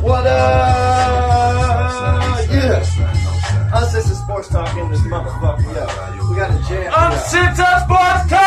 What up? Yeah. Uncensored Sports Talk in this motherfucker. Yo, we got a jam. Uncensored Sports Talk!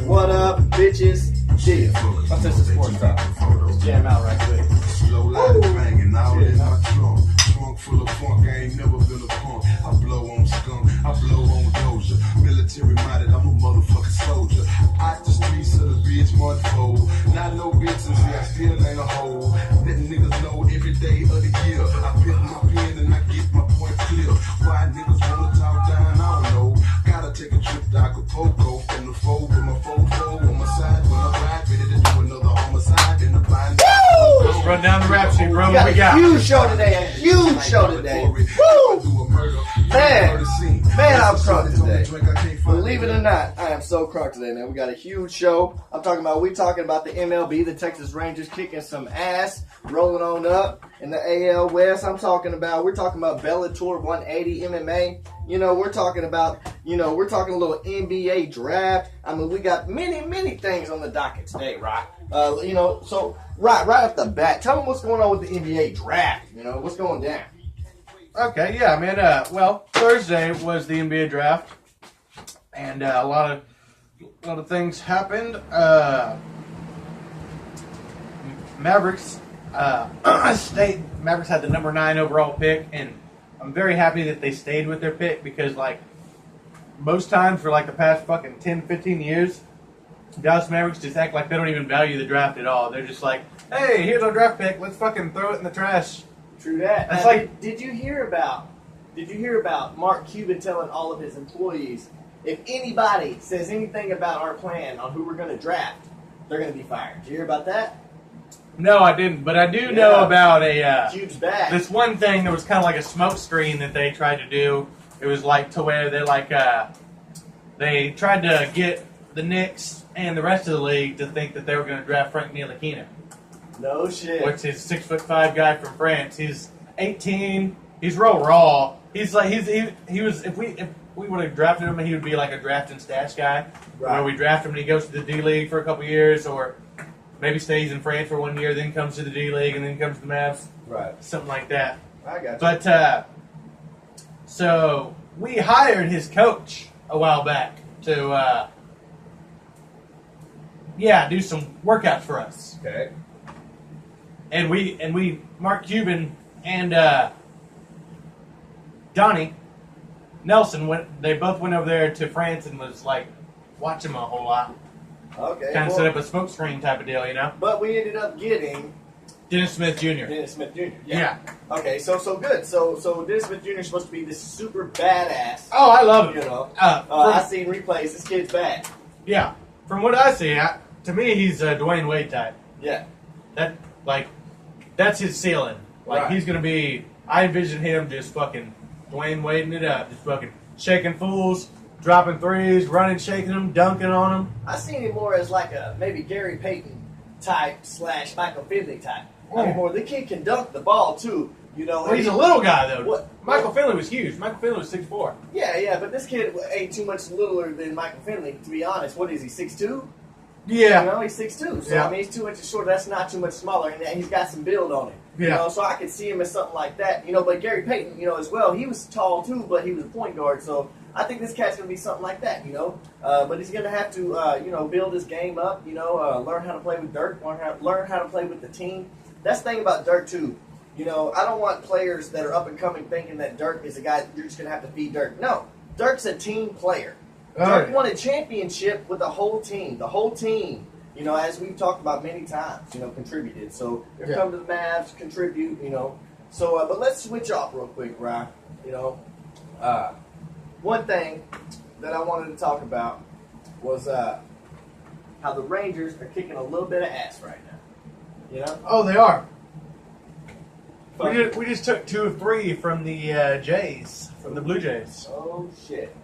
What up, bitches? Yeah. Uncensored Sports Talk. Let's jam out right quick. Low light banging out in my trunk. Trunk full of funk, I ain't never been a punk. I blow on skunk, I blow on Doja. Military minded, I'm a motherfucking soldier. Out the streets of the bitch, mudfold. Not no bitches, yeah, still ain't a hoe. Letting niggas know every day of the year. I pick my pen and I get my point clear. Why niggas wanna talk down, I don't know. Gotta take a trip to Acapulco from the fold with my fofo on my side. When I ride, ready to do another homicide in the blind. Let's run down the rap sheet, bro. We What we got got? a huge show today. A huge show today. Woo! Man, I'm crunk today. Believe it or not, I am so crunk today, man. We got a huge show. We talking about the MLB, the Texas Rangers kicking some ass, rolling on up in the AL West. We're talking about Bellator 180 MMA. We're talking a little NBA draft. I mean, we got many things on the docket today, right? So right off the bat, tell them what's going on with the NBA draft. What's going down? Okay, yeah, man. Well, Thursday was the NBA draft, and a lot of things happened. Mavericks Mavericks had the number 9 overall pick, and I'm very happy that they stayed with their pick because, like, most times for like the past fucking 10, 15 years, Dallas Mavericks just act like they don't even value the draft at all. They're just like, hey, here's our draft pick. Let's fucking throw it in the trash. True that. That's did you hear about Mark Cuban telling all of his employees, if anybody says anything about our plan on who we're going to draft, they're going to be fired? Did you hear about that? No, I didn't, but I do know about Cube's back. this one thing that was kind of like a smoke screen that they tried to do. It was like to where they tried to get the Knicks and the rest of the league to think that they were going to draft Frank Ntilikina. No shit. Which is 6'5" guy from France. He's 18. He's real raw. He's like he was if we would have drafted him, he would be like a draft and stash guy. Right. Where we draft him and he goes to the D League for a couple years, or maybe stays in France for 1 year, then comes to the D League, and then comes to the Mavs. Right. Something like that. I got you. But so we hired his coach a while back to do some workouts for us. Okay. And we Mark Cuban and Donnie Nelson they both went over there to France and was like watching him a whole lot. Okay. Kind of set up a smoke screen type of deal, But we ended up getting Dennis Smith Jr. Dennis Smith Jr. Yeah. Okay, so good. So Dennis Smith Jr. is supposed to be this super badass. Oh, I love him. I seen replays. This kid's bad. Yeah. From what I see, to me, he's a Dwayne Wade type. Yeah. That's his ceiling. Right. He's gonna be. I envision him just fucking Dwayne Wading it up, just fucking shaking fools, dropping threes, running, shaking them, dunking on them. I seen him more as like a maybe Gary Payton type / Michael Finley type. I mean, more the kid can dunk the ball too. Well, he's a little guy though. What? Michael Finley was huge. Michael Finley was 6'4". Yeah, but this kid ain't too much littler than Michael Finley. To be honest, what is he, 6'2"? Yeah. He's 6'2". So Yeah. I mean, he's 2 inches shorter. That's not too much smaller, and he's got some build on him. Yeah. So I could see him as something like that. But Gary Payton, as well, he was tall too, but he was a point guard. So I think this cat's gonna be something like that. But he's gonna have to, build his game up. Learn how to play with Dirk. Learn how to play with the team. That's the thing about Dirk too. I don't want players that are up and coming thinking that Dirk is a guy that you're just gonna have to feed Dirk. No, Dirk's a team player. Dirk won a championship with the whole team. The whole team, as we've talked about many times, contributed. So they come to the Mavs, contribute, So, but let's switch off real quick, Ryan. One thing that I wanted to talk about was how the Rangers are kicking a little bit of ass right now. Oh, they are. We just took 2 of 3 from the Jays, from the Blue Jays. Oh shit,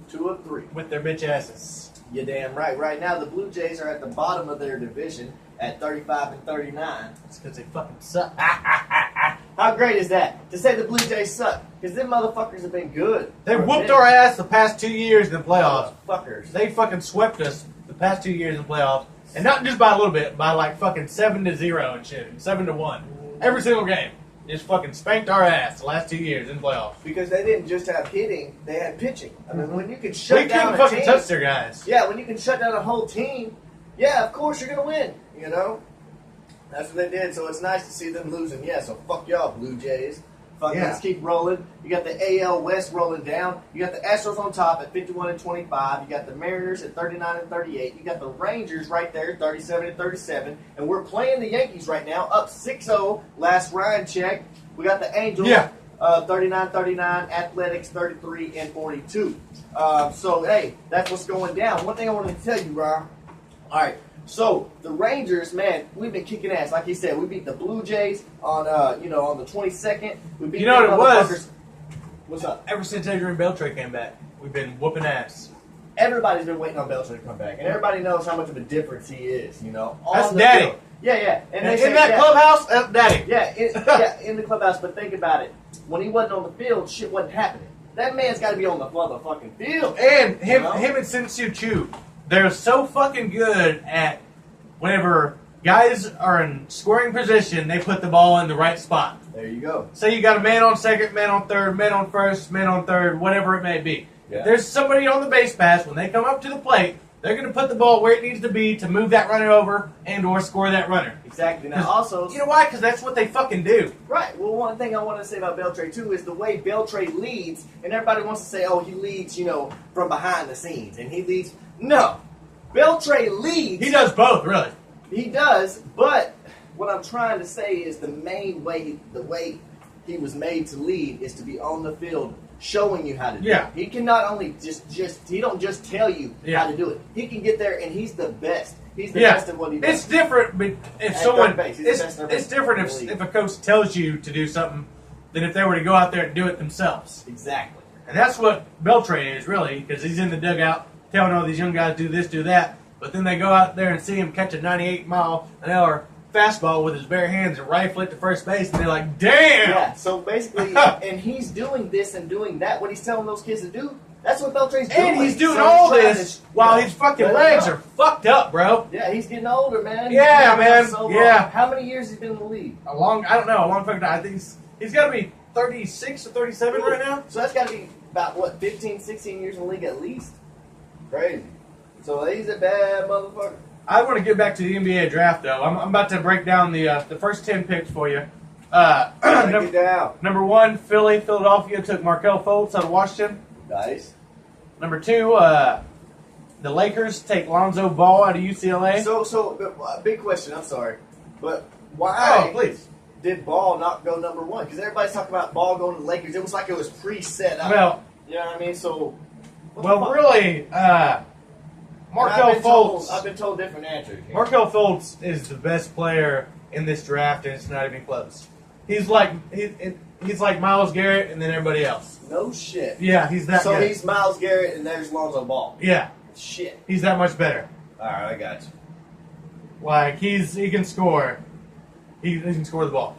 2 of 3 with their bitch asses. You're damn right. Right now, the Blue Jays are at the bottom of their division at 35 and 39. It's because they fucking suck. How great is that? To say the Blue Jays suck. Because them motherfuckers have been good. They for a whooped minute. our ass the past 2 years in the playoffs. Fuckers. They fucking swept us the past 2 years in the playoffs. And not just by a little bit, by like fucking 7-0 and shit. 7-1. Every single game. Just fucking spanked our ass the last 2 years in the playoffs. Because they didn't just have hitting, they had pitching. I mean, when you can shut They down couldn't a fucking team, touch their guys. yeah, when you can shut down a whole team, yeah, of course you're gonna win. You know, that's what they did. So it's nice to see them losing. Yeah, so fuck y'all, Blue Jays. Fuck, Yeah. let's keep rolling. You got the AL West rolling down. You got the Astros on top at 51-25. You got the Mariners at 39-38. You got the Rangers right there, 37-37. And we're playing the Yankees right now, up 6-0. Last Ryan check. We got the Angels. Yeah. 39-39, Athletics 33-42. So, hey, that's what's going down. One thing I wanted to tell you, Ron. All right, so the Rangers, man, we've been kicking ass. Like you said, we beat the Blue Jays on, on the 22nd. We beat You know them what it was? motherfuckers. What's up? Ever since Adrian Beltre came back, we've been whooping ass. Everybody's been waiting on Beltre to come back, and everybody knows how much of a difference he is. You know, on That's the daddy. field. Yeah, yeah. And they In say, that yeah, clubhouse, that's daddy. Yeah, in the clubhouse. But think about it. When he wasn't on the field, shit wasn't happening. That man's got to be on the motherfucking field. And him, You know? him and Sinsu Chu, they're so fucking good at whenever guys are in scoring position, they put the ball in the right spot. There you go. Say you got a man on second, man on third, man on first, man on third, whatever it may be. Yeah. If there's somebody on the base pass, when they come up to the plate, they're going to put the ball where it needs to be to move that runner over and or score that runner. Exactly. Now, also, You know why? Because that's what they fucking do. right. Well, one thing I want to say about Beltre too is the way Beltre leads, and everybody wants to say, "Oh, he leads, from behind the scenes," and he leads. No, Beltre leads. He does both, really. He does, but what I'm trying to say is the way he was made to lead is to be on the field showing you how to do Yeah. it. He can not only he don't just tell you Yeah. how to do it. He can get there and he's the best. He's the Yeah, best at what he does. it's different, but if At someone, third base, he's the it's, best third it's baseman different in the league. if a coach tells you to do something than if they were to go out there and do it themselves. Exactly. And that's what Beltre is, really, because he's in the dugout telling all these young guys do this, do that, but then they go out there and see him catch a 98-mile-an-hour fastball with his bare hands and rifle it to first base, and they're like, damn! Yeah, so basically, and he's doing this and doing that. What he's telling those kids to do, that's what Beltre's doing. And he's doing So all trying this to, while his fucking let it legs go. are fucked up, bro. Yeah, he's getting older, man. Yeah, He's been man. so long. Yeah. How many years has he been in the league? I don't know, a long fucking time. I think he's got to be 36 or 37 right now. So that's got to be about, what, 15, 16 years in the league at least? Crazy. So he's a bad motherfucker. I want to get back to the NBA draft, though. I'm about to break down the first 10 picks for you. Break it down. Number 1, Philadelphia took Markelle Fultz out of Washington. Nice. Number 2, the Lakers take Lonzo Ball out of UCLA. So, big question, I'm sorry. But why Oh, please. did Ball not go number 1? Because everybody's talking about Ball going to the Lakers. It was like it was pre-set up. Well, You know what I mean? So, what the fuck? really, Markelle Fultz. I've been told different answers. Markelle Fultz is the best player in this draft, and it's not even close. He's like Myles Garrett, and then everybody else. No shit. Yeah, he's that. So good. he's Myles Garrett and there's Lonzo Ball. Yeah, Shit. he's that much better. All right, I got you. Like he can score. He can score the ball.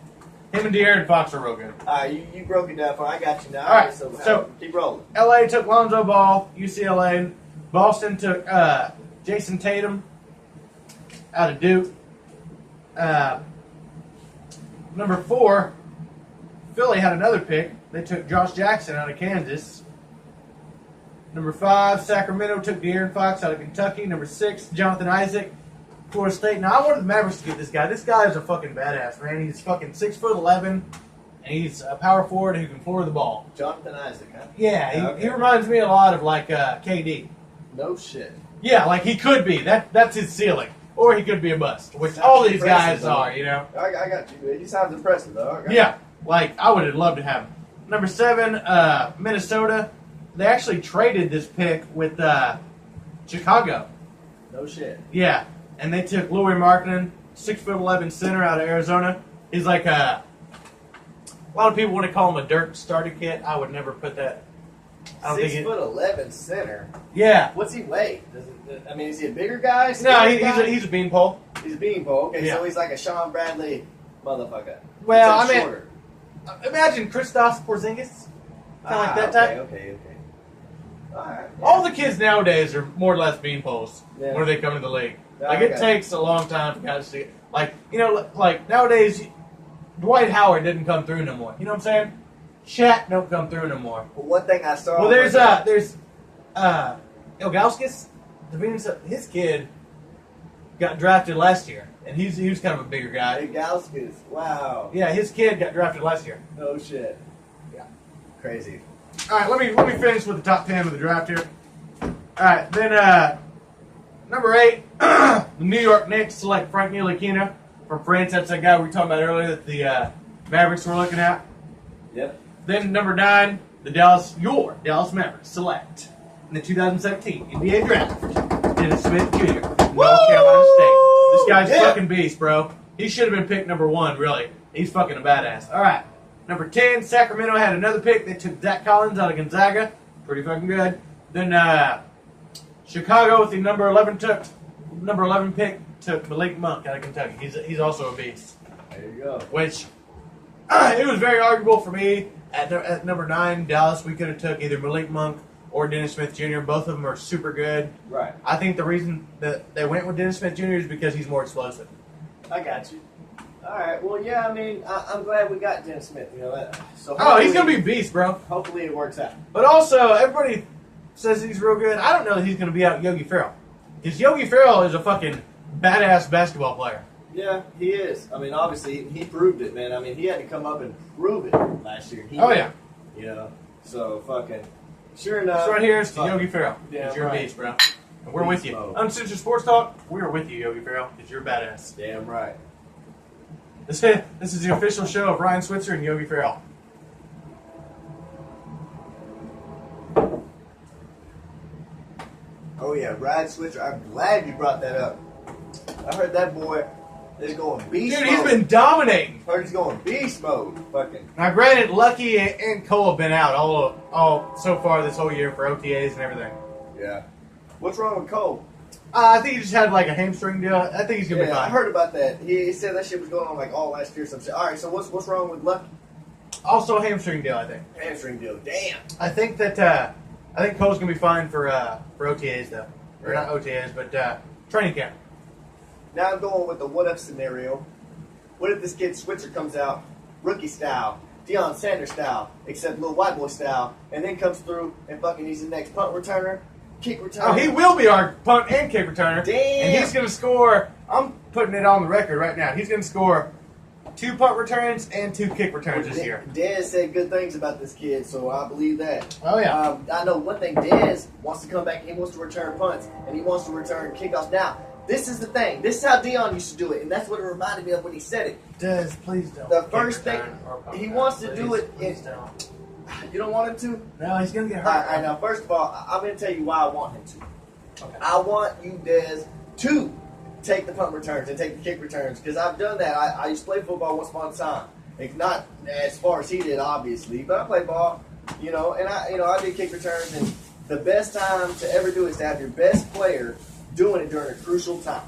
Him and De'Aaron Fox are real good. All right, you broke it down for I got you now. All right, so so- keep rolling. LA took Lonzo Ball, UCLA. Boston took Jason Tatum out of Duke. Number 4, Philly had another pick. They took Josh Jackson out of Kansas. Number 5, Sacramento took De'Aaron Fox out of Kentucky. Number 6, Jonathan Isaac, Florida State. Now, I wanted the Mavericks to get this guy. This guy is a fucking badass, man. He's fucking 6'11", and he's a power forward who can floor the ball. Jonathan Isaac, huh? Yeah, he Okay. reminds me a lot of, like, KD. No shit. Yeah, like he could be. That's his ceiling. Or he could be a bust, which all these guys Impressive, are, you know? I got you. He sounds impressive, though. I got Yeah, like I would have loved to have him. Number 7, Minnesota. They actually traded this pick with Chicago. you. No shit. Yeah, and they took Louis Markkinen, 6'11" center out of Arizona. He's like a lot of people want to call him a dirt starter kit. I would never put that. I don't think it. 6'11" center. Yeah. What's he weigh? Is he a bigger guy? No, Skinny guy? he's a beanpole. He's a beanpole. Okay, Yeah. so he's like a Sean Bradley motherfucker. Well, Except I mean- shorter. Imagine Kristaps Porzingis. Kind of like that type. Okay. All right. All the kids nowadays are more or less beanpoles Yeah. when they come to the league. Yeah, Like, I it got takes a long time for guys to see. Like, you know, like nowadays, Dwight Howard didn't come through no more. You know what I'm saying? Shaq don't come through no more. Well, one thing I saw. Well, there's Ilgauskas, his kid got drafted last year, and he was kind of a bigger guy. Gauskas. Wow. Yeah, his kid got drafted last year. No shit. Yeah. Crazy. All right, let me finish with the top 10 of the draft here. All right, then number 8, the New York Knicks select Frank Ntilikina from France. That's that guy we were talking about earlier that the Mavericks were looking at. Yep. Then number 9, Dallas Mavericks select in the 2017 NBA draft Dennis Smith Jr. from North Carolina State. This guy's a fucking beast, bro. He should have been picked number 1, really. He's fucking a badass. All right. Number 10, Sacramento had another pick. They took Zach Collins out of Gonzaga. Pretty fucking good. Then Chicago with the number 11 pick took Malik Monk out of Kentucky. He's also a beast. There you go. Which it was very arguable for me at number 9, Dallas. We could have took either Malik Monk or Dennis Smith Jr. Both of them are super good. Right. I think the reason that they went with Dennis Smith Jr. is because he's more explosive. I got you. All right. Well, yeah. I mean, I'm glad we got Dennis Smith. You know that. So Oh, he's gonna be a beast, bro. Hopefully, it works out. But also, everybody says he's real good. I don't know that he's gonna be out Yogi Ferrell, because Yogi Ferrell is a fucking badass basketball player. Yeah, he is. I mean, obviously, he proved it, man. I mean, he had to come up and prove it last year. Oh yeah. You know. So fucking. Sure enough. So right here is to fuck. Yogi Ferrell. Yeah, Because you're right. a beast, bro. And we're with Beast you. mode. Uncensored Sports Talk, we're with you, Yogi Ferrell, because you're a badass. Damn right. This is the official show of Ryan Switzer and Yogi Ferrell. Oh yeah, Ryan Switzer. I'm glad you brought that up. I heard that boy is going beast Dude, mode. he's been dominating. Heard he's going beast mode. Fucking. Now, granted, Lucky and Cole have been out all so far this whole year for OTAs and everything. Yeah. What's wrong with Cole? I think he just had like a hamstring deal. I think he's gonna be Yeah, I fine. heard about that. He said that shit was going on like all last year. Some shit. All right, so what's wrong with Lucky? Also, a hamstring deal. I think. Hamstring deal. Damn. I think Cole's gonna be fine for OTAs though, or not OTAs, but training camp. Now I'm going with the what if scenario. What if this kid Switzer comes out rookie style, Deion Sanders style, except little white boy style, and then comes through and fucking he's the next punt returner, kick returner. Oh, he will be our punt and kick returner. Damn. And he's going to score, I'm putting it on the record right now, he's going to score 2 punt returns and 2 kick returns this year. Dez said good things about this kid, so I believe that. Oh, yeah. I know one thing. Dez wants to come back. He wants to return punts, and he wants to return kickoffs. Now, this is the thing. This is how Deion used to do it, and that's what it reminded me of when he said it. Des, please don't. The kick first thing return or punt he return. wants to do Please, it please is- don't. You don't want him to? No, he's going to get All hurt. right, now, first of all, I'm going to tell you why I want him to. Okay. I want you, Dez, to take the punt returns and take the kick returns, because I've done that. I used to play football once upon a time. It's not as far as he did, obviously, but I played ball, you know, and I did kick returns, and the best time to ever do it is to have your best player doing it during a crucial time.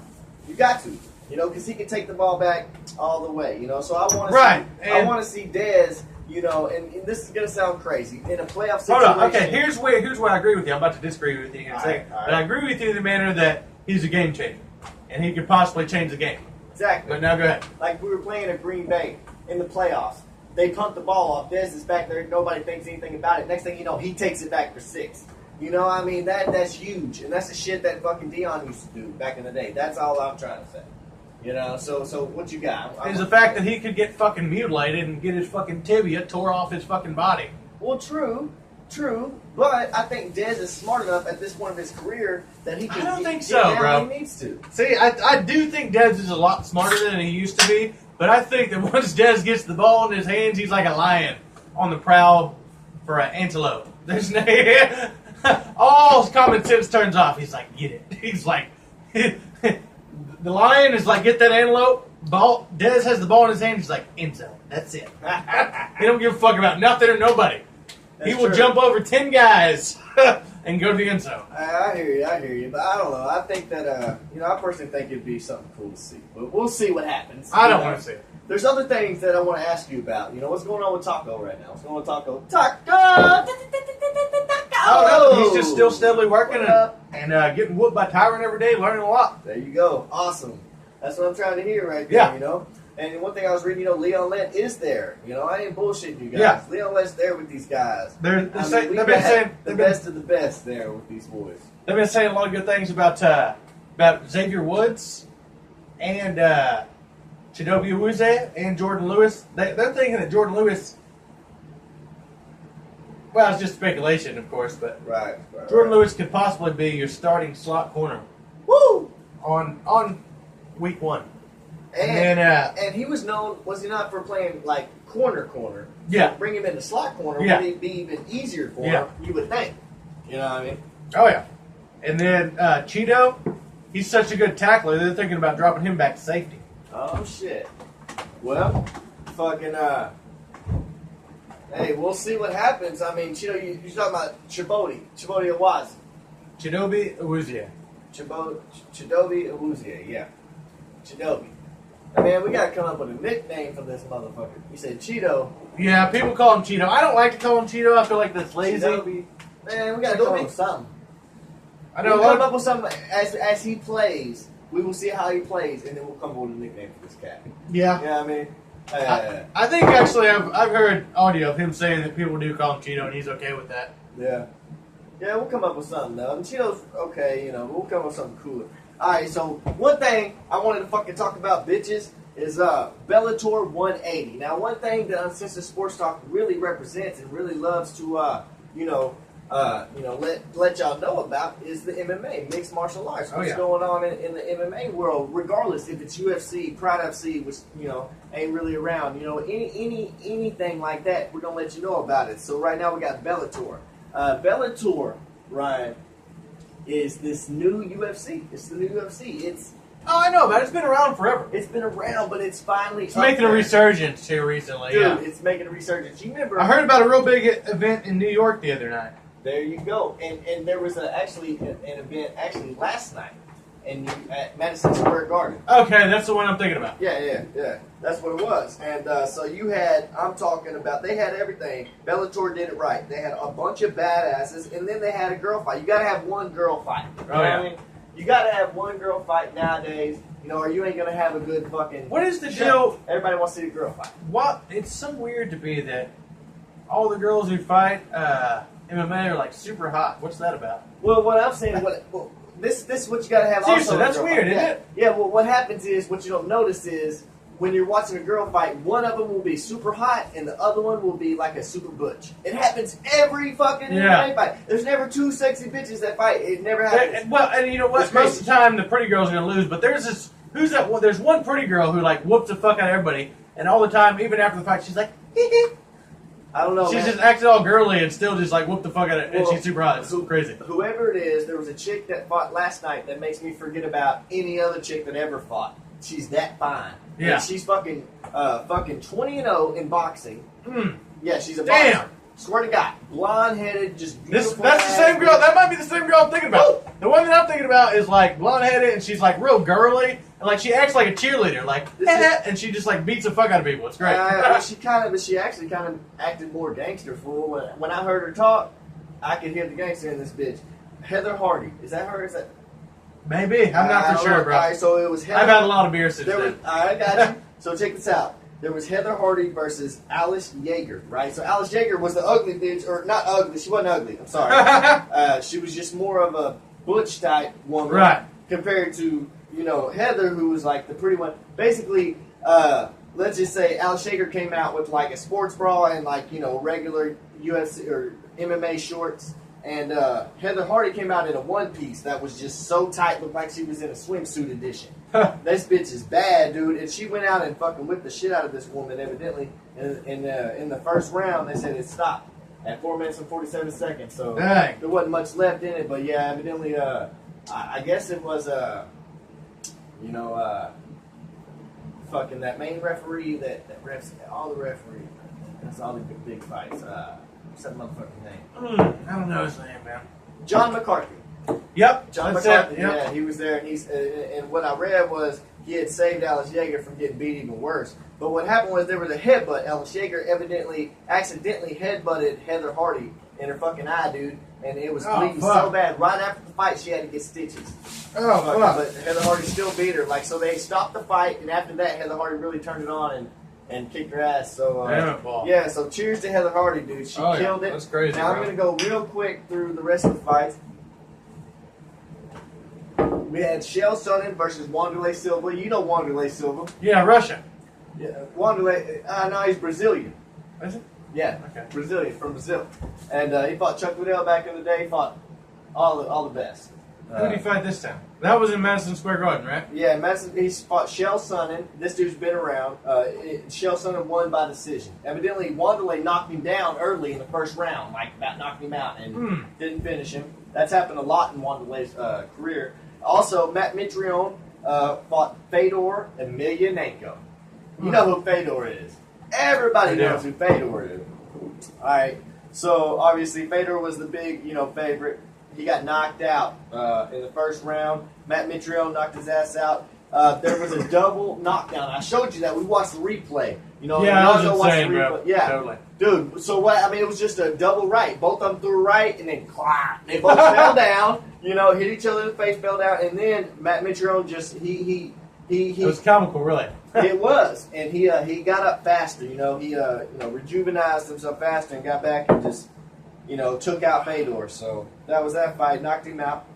You got to, you know, because he can take the ball back all the way, you know. So I want to Right, see, I and- want to see Dez, you know, and this is going to sound crazy, in a playoff Hold situation. on. Okay, here's where I agree with you. I'm about to disagree with you in a All second. right, all But I right. agree with you in the manner that he's a game changer. And he could possibly change the game. Exactly. But now go ahead. Like we were playing at Green Bay in the playoffs. They punt the ball off. Dez is back there. Nobody thinks anything about it. Next thing you know, he takes it back for 6. You know, I mean, that's huge. And that's the shit that fucking Deion used to do back in the day. That's all I'm trying to say. You know, so what you got? Is the fact that he could get fucking mutilated and get his fucking tibia tore off his fucking body. Well, true. But I think Dez is smart enough at this point of his career that he can I don't think get so, down bro. when he needs to. See, I do think Dez is a lot smarter than he used to be, but I think that once Dez gets the ball in his hands, he's like a lion on the prowl for an antelope. There's no, all common sense turns off. He's like, get it. He's like, the lion is like, get that antelope. Ball. Dez has the ball in his hand. He's like, end zone. That's it. He don't give a fuck about nothing or nobody. He That's will true. jump over 10 guys and go to the end zone. I hear you, but I don't know. I think that, I personally think it'd be something cool to see. But we'll see what happens. I You don't know? want to see it. there's other things that I want to ask you about. You know, what's going on with Taco right now? What's going on with Taco? Taco! Oh, no, he's just still steadily working and getting whooped by Tyron every day, learning a lot. There you go. Awesome. That's what I'm trying to hear right there, Yeah. you know? And one thing I was reading, you know, Leon Lett is there. You know, I ain't bullshitting you guys. Yeah. Leon Lett's there with these guys. They've We been saying the best of the best there with these boys. they've been saying a lot of good things about Xavier Woods and Chidobe Awuzie and Jordan Lewis. They're thinking that Jordan Lewis. Well, it's just speculation, of course, but Right. Jordan Lewis could possibly be your starting slot corner Woo! on week 1. And, then, and he was known, was he not, for playing like corner? Yeah. So bring him into slot corner, Yeah. would it be even easier for Yeah. him? You would think. You know what I mean? oh yeah, and then Cheeto, he's such a good tackler. They're thinking about dropping him back to safety. Oh shit. Well, fucking hey, we'll see what happens. I mean, you know, you're talking about Chidobe Awuzie. Chidobe Awuzie. Chidobe Awuzie, yeah. Chidobe. Hey, man, we gotta come up with a nickname for this motherfucker. You said Cheeto. Yeah, people call him Cheeto. I don't like to call him Cheeto. I feel like that's lazy. Chidobe. Man, we gotta come up with something. I know. We'll come up with something as he plays. We will see how he plays, and then we'll come up with a nickname for this cat. Yeah. You know what I mean? I think actually I've heard audio of him saying that people do call him Cheeto, and he's okay with that. Yeah. Yeah, we'll come up with something, though. And Cheeto's okay, you know, we'll come up with something cooler. Alright, so one thing I wanted to fucking talk about, bitches, is Bellator 180. Now, one thing that Uncensored Sports Talk really represents and really loves to, let y'all know about is the MMA, mixed martial arts. What's going on in the MMA world, regardless if it's UFC, Pride FC, which, you know, ain't really around. You know, anything like that, we're going to let you know about it. So right now we got Bellator. Bellator, Ryan, is this new UFC. It's the new UFC. Oh, I know, but it's been around forever. It's been around, but it's finally It's making a resurgence here recently. Dude, yeah. it's making a resurgence. You remember? I heard about a real big event in New York the other night. There you go. And there was actually an event last night at Madison Square Garden. Okay, that's the one I'm thinking about. Yeah. That's what it was. And so you had, I'm talking about, they had everything. Bellator did it right. They had a bunch of badasses, and then they had a girl fight. You got to have one girl fight. You know what I mean? You got to have one girl fight nowadays, you know, or you ain't going to have a good fucking... What is the deal? Everybody wants to see a girl fight. What? It's so weird to be that all the girls who fight MMA are like super hot. What's that about? Well, what I'm saying, this is what you got to have. Seriously, also that's weird, fight. isn't it? Yeah. Well, what happens is what you don't notice is when you're watching a girl fight, one of them will be super hot and the other one will be like a super butch. It happens every fucking MMA fight. There's never two sexy bitches that fight. It never happens. And you know what? Most of the time, the pretty girl's gonna lose. But there's this. Who's that one? There's one pretty girl who like whoops the fuck out of everybody, and all the time, even after the fight, she's like, I don't know. She's man. just acting all girly and still just like whoop the fuck out of it, and she's super hot. It's crazy. Whoever it is, there was a chick that fought last night that makes me forget about any other chick that ever fought. She's that fine. Yeah. And she's fucking 20-0 in boxing. Mm. Yeah, she's a Damn. boxer. Swear to God, blonde-headed, just beautiful. That's the same girl. That might be the same girl I'm thinking about. The one that I'm thinking about is like blonde-headed and she's like real girly and like she acts like a cheerleader, like and she just like beats the fuck out of people. It's great. She actually kind of acted more gangster fool. When I heard her talk, I could hear the gangster in this bitch. Heather Hardy, is that her? Is that? Maybe. I'm not for sure, bro. All right, so it was Heather. I've had a lot of beer since then. All right, I got you. So check this out. There was Heather Hardy versus Alice Yeager, right? So Alice Yeager was the ugly bitch, or not ugly. She wasn't ugly. I'm sorry. She was just more of a butch type woman, right? Compared to Heather, who was like the pretty one. Basically, let's just say Alice Yeager came out with like a sports bra and like regular UFC or MMA shorts. And Heather Hardy came out in a one piece that was just so tight, looked like she was in a swimsuit edition. This bitch is bad, dude. And she went out and fucking whipped the shit out of this woman. Evidently, in the first round, they said it stopped at 4 minutes and 47 seconds. So there wasn't much left in it. But yeah, evidently, I guess it was fucking that main referee that refs all the referees. That's all the big fights. What's that motherfucking name? I don't know his name, man. John McCarthy. Yep. John that's McCarthy. It. Yep. Yeah, he was there, and and what I read was he had saved Alex Yeager from getting beat even worse. But what happened was there was a headbutt. Alex Yeager accidentally headbutted Heather Hardy in her fucking eye, dude. And it was bleeding so bad. Right after the fight, she had to get stitches. Oh, fuck. But Heather Hardy still beat her. Like, so they stopped the fight, and after that, Heather Hardy really turned it on and kicked her ass. So yeah, so cheers to Heather Hardy, dude. She killed it. That's crazy. Now I'm gonna go real quick through the rest of the fights. We had Chael Sonnen versus Wanderlei Silva. You know Wanderlei Silva. Yeah, Russia. Yeah, Wanderlei. No, he's Brazilian. Is it? Yeah, Okay. Brazilian, from Brazil. And he fought Chuck Liddell back in the day. He fought all the best. Who did he fight this time? That was in Madison Square Garden, right? Yeah, he fought Chael Sonnen. This dude's been around. Chael Sonnen won by decision. Evidently, Wanderlei knocked him down early in the first round, like about knocked him out and didn't finish him. That's happened a lot in Wanderlei's career. Also, Matt Mitrione fought Fedor Emelianenko. You know who Fedor is. Everybody knows who Fedor is. All right. So obviously Fedor was the big, favorite. He got knocked out in the first round. Matt Mitrione knocked his ass out. There was a double knockdown. I showed you that. We watched the replay. Yeah, I was insane, bro. Yeah, Totally. Dude. So what? I mean, it was just a double right. Both of them threw right, and then clap. They both fell down. Hit each other in the face, fell down, and then Matt Mitrione just he. It was comical, really. It was, and he got up faster. He rejuvenized himself faster and got back and just took out Fedor. So that was that fight. Knocked him out.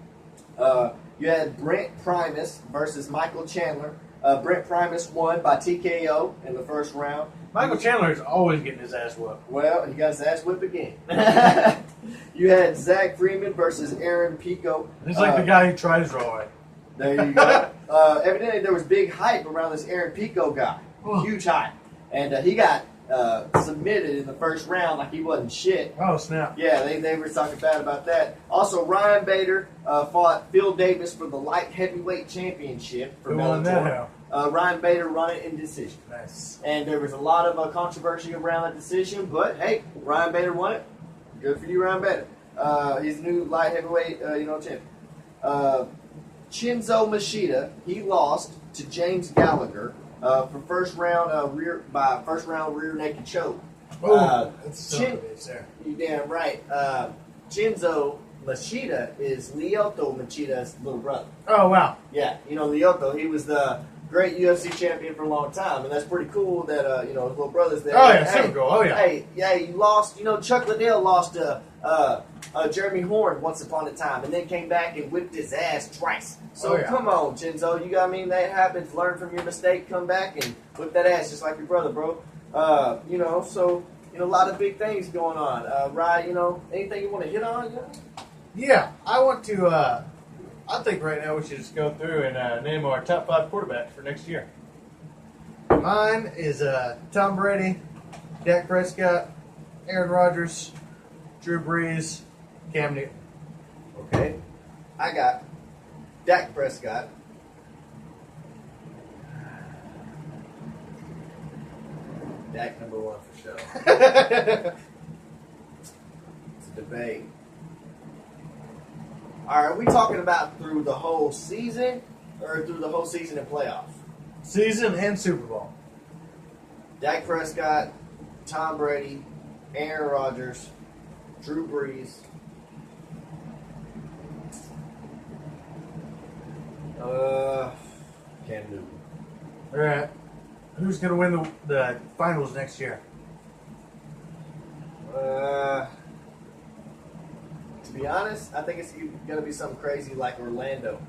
You had Brent Primus versus Michael Chandler. Brent Primus won by TKO in the first round. Michael Chandler is always getting his ass whooped. Well, he got his ass whipped again. You had Zach Freeman versus Aaron Pico. He's like the guy who tries Roy. There you go. Evidently, there was big hype around this Aaron Pico guy. Huge hype. And he got submitted in the first round like he wasn't shit. Oh, snap. Yeah, they were talking bad about that. Also, Ryan Bader fought Phil Davis for the light heavyweight championship for Who won Bellator. that? Ryan Bader won it in decision. Nice. And there was a lot of controversy around that decision, but hey, Ryan Bader won it. Good for you, Ryan Bader. He's the new light heavyweight, champion. Chinzo Machida, he lost to James Gallagher for first round rear naked choke. That's there. You damn right. Chinzo Machida is Lyoto Machida's little brother. Oh, wow. Yeah, Lyoto, he was the great UFC champion for a long time, and that's pretty cool that his little brother's there. Oh, yeah, super cool. Oh, yeah. Hey, you lost. Chuck Liddell lost to Jeremy Horn once upon a time, and then came back and whipped his ass twice. So come on, Chinzo, you got that happens. Learn from your mistake, come back and whip that ass just like your brother, bro. So a lot of big things going on. Ryan, anything you want to hit on? Yeah, I want to. I think right now we should just go through and name our top 5 quarterbacks for next year. Mine is Tom Brady, Dak Prescott, Aaron Rodgers, Drew Brees, Cam Newton. Okay. I got Dak Prescott. Dak number 1 for sure. It's a debate. All right, are we talking about through the whole season or through the whole season and playoffs? Season and Super Bowl. Dak Prescott, Tom Brady, Aaron Rodgers, Drew Brees. Cam Newton. All right. Who's going to win the finals next year? To be honest, I think it's going to be something crazy like Orlando,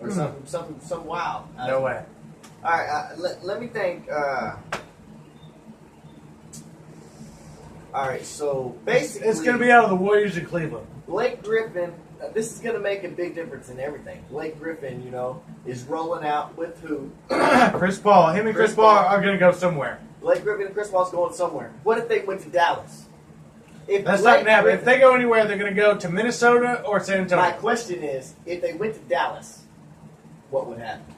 or something wild. No way. All right, let me think. All right, so basically, It's going to be out of the Warriors in Cleveland. Blake Griffin. This is going to make a big difference in everything. Blake Griffin, is rolling out with who? Chris Paul. Him and Chris Paul are going to go somewhere. Blake Griffin and Chris Paul's going somewhere. What if they went to Dallas? That's not going to happen. If they go anywhere, they're going to go to Minnesota or San Antonio. My question is, if they went to Dallas, what would happen?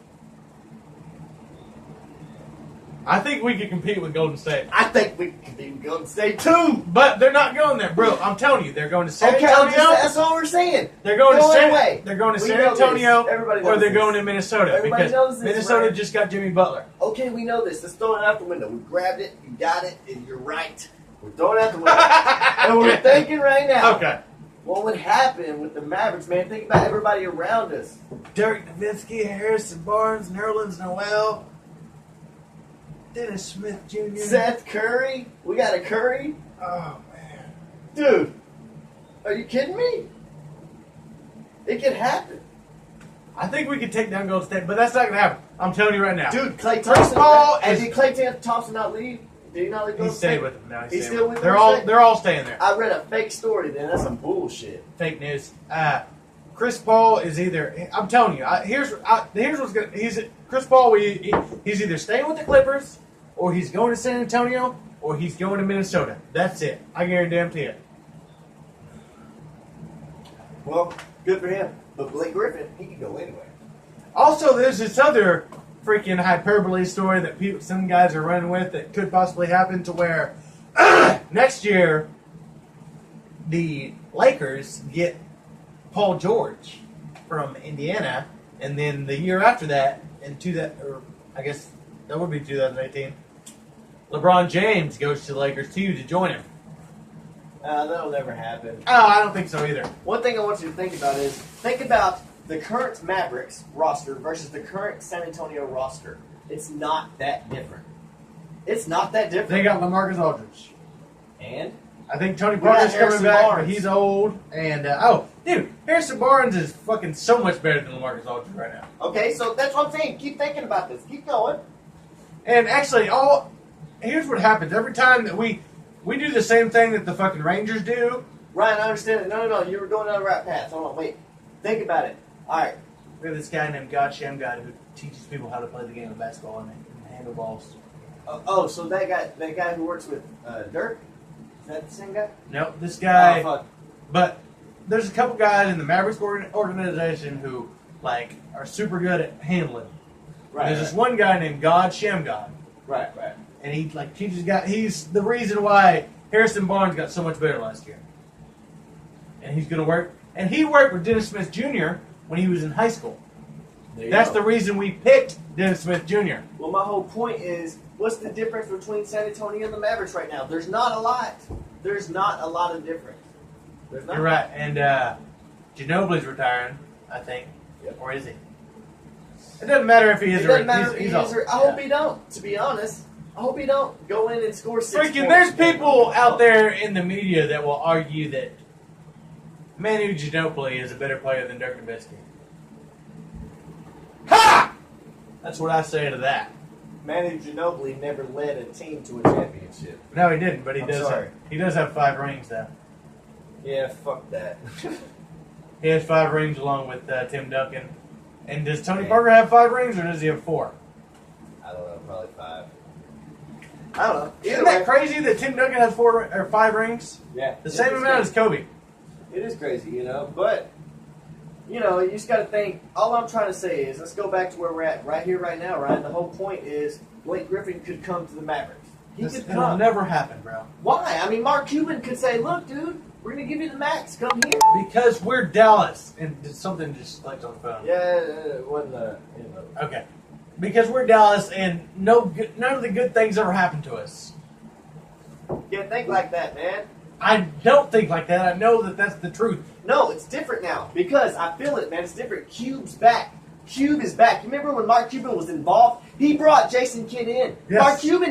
I think we could compete with Golden State. I think we can be Golden State too. But they're not going there, bro. I'm telling you, they're going to San Okay, Antonio. that's all we're saying. They're going to Go San, away. they're going to We San know this. Antonio, Everybody or knows they're this. going to Minnesota Everybody because knows this, Minnesota right? just got Jimmy Butler. Okay, we know this. Let's throw it out the window. We grabbed it, you got it, and you're right. We're throwing it out the window. And we're thinking right now, Okay. what would happen with the Mavericks, man? Think about everybody around us. Dirk Nowitzki, Harrison Barnes, Nerlens Noel, Dennis Smith Jr. Seth Curry. We got a Curry. Oh man. Dude, are you kidding me? It could happen. I think we could take down Golden State, but that's not gonna happen. I'm telling you right now. Dude, Klay Chris Thompson. Paul and is- did Klay Thompson not leave? Did he not leave? He Golden stayed State? with them now. He's staying still with with them. Golden State? They're all staying there. I read a fake story, then. That's some bullshit. Fake news. Chris Paul is either. I'm telling you. Here's what's gonna. Chris Paul. He's either staying with the Clippers, or he's going to San Antonio, or he's going to Minnesota. That's it. I guarantee it. Well, good for him. But Blake Griffin, he can go anywhere. Also, there's this other freaking hyperbole story that some guys are running with that could possibly happen to where next year the Lakers get Paul George from Indiana, and then the year after that, or I guess that would be 2018, LeBron James goes to the Lakers too to join him. That'll never happen. Oh, I don't think so either. One thing I want you to think about is, think about the current Mavericks roster versus the current San Antonio roster. It's not that different. It's not that different. They got LaMarcus Aldridge. And? I think Tony We got Parker's coming Harrison back, but Barnes. he's old. And, dude, Harrison Barnes is fucking so much better than LaMarcus Aldridge right now. Okay, so that's what I'm saying. Keep thinking about this. Keep going. And actually, here's what happens. Every time that we do the same thing that the fucking Rangers do. Ryan, I understand it. No. You were going down the right path. Hold on, wait. Think about it. All right. We have this guy named God Shamgod who teaches people how to play the game of basketball and handle balls. So that guy who works with Dirk, is that the same guy? Nope, this guy. Oh, fuck. But there's a couple guys in the Mavericks organization who are super good at handling. Right. There's this one guy named God Shamgod. Right. And he teaches guys. He's the reason why Harrison Barnes got so much better last year. And he's gonna work. And he worked with Dennis Smith Jr. when he was in high school. That's the reason we picked Dennis Smith Jr. Well, my whole point is, what's the difference between San Antonio and the Mavericks right now? There's not a lot. There's not a lot of difference. There's not. You're right. And Ginobili's retiring, I think. Yep. Or is he? It doesn't matter if he is It or doesn't matter if he's he old. is or I hope he don't. To be honest, I hope he don't go in and score 6 Freaking, points. there's people out there in the media that will argue that Manu Ginobili is a better player than Dirk Nowitzki. Ha! That's what I say to that. Manu Ginobili never led a team to a championship. No, he didn't, but he I'm does. sorry. He does have 5 rings, though. Yeah, fuck that. He has 5 rings along with Tim Duncan. And does Tony Man. Parker have 5 rings, or does he have 4? I don't know, probably 5. I don't know. Isn't Either that way, crazy that Tim Duncan has 4 or 5 rings? yeah, The same amount as Kobe. It is crazy, but you just got to think. All I'm trying to say is, let's go back to where we're at right here, right now, Ryan. The whole point is, Blake Griffin could come to the Mavericks. He could It'll come. never happen, bro. Why? I mean, Mark Cuban could say, "Look, dude, we're gonna give you the max. Come here." Because we're Dallas. And something just clicked on the phone. Yeah, it wasn't. Okay. Because we're Dallas, and none of the good things ever happened to us. Yeah, think like that, man. I don't think like that. I know that that's the truth. No, it's different now because I feel it, man. It's different. Cube's back. Cube is back. You remember when Mark Cuban was involved? He brought Jason Kidd in. Yes. Mark Cuban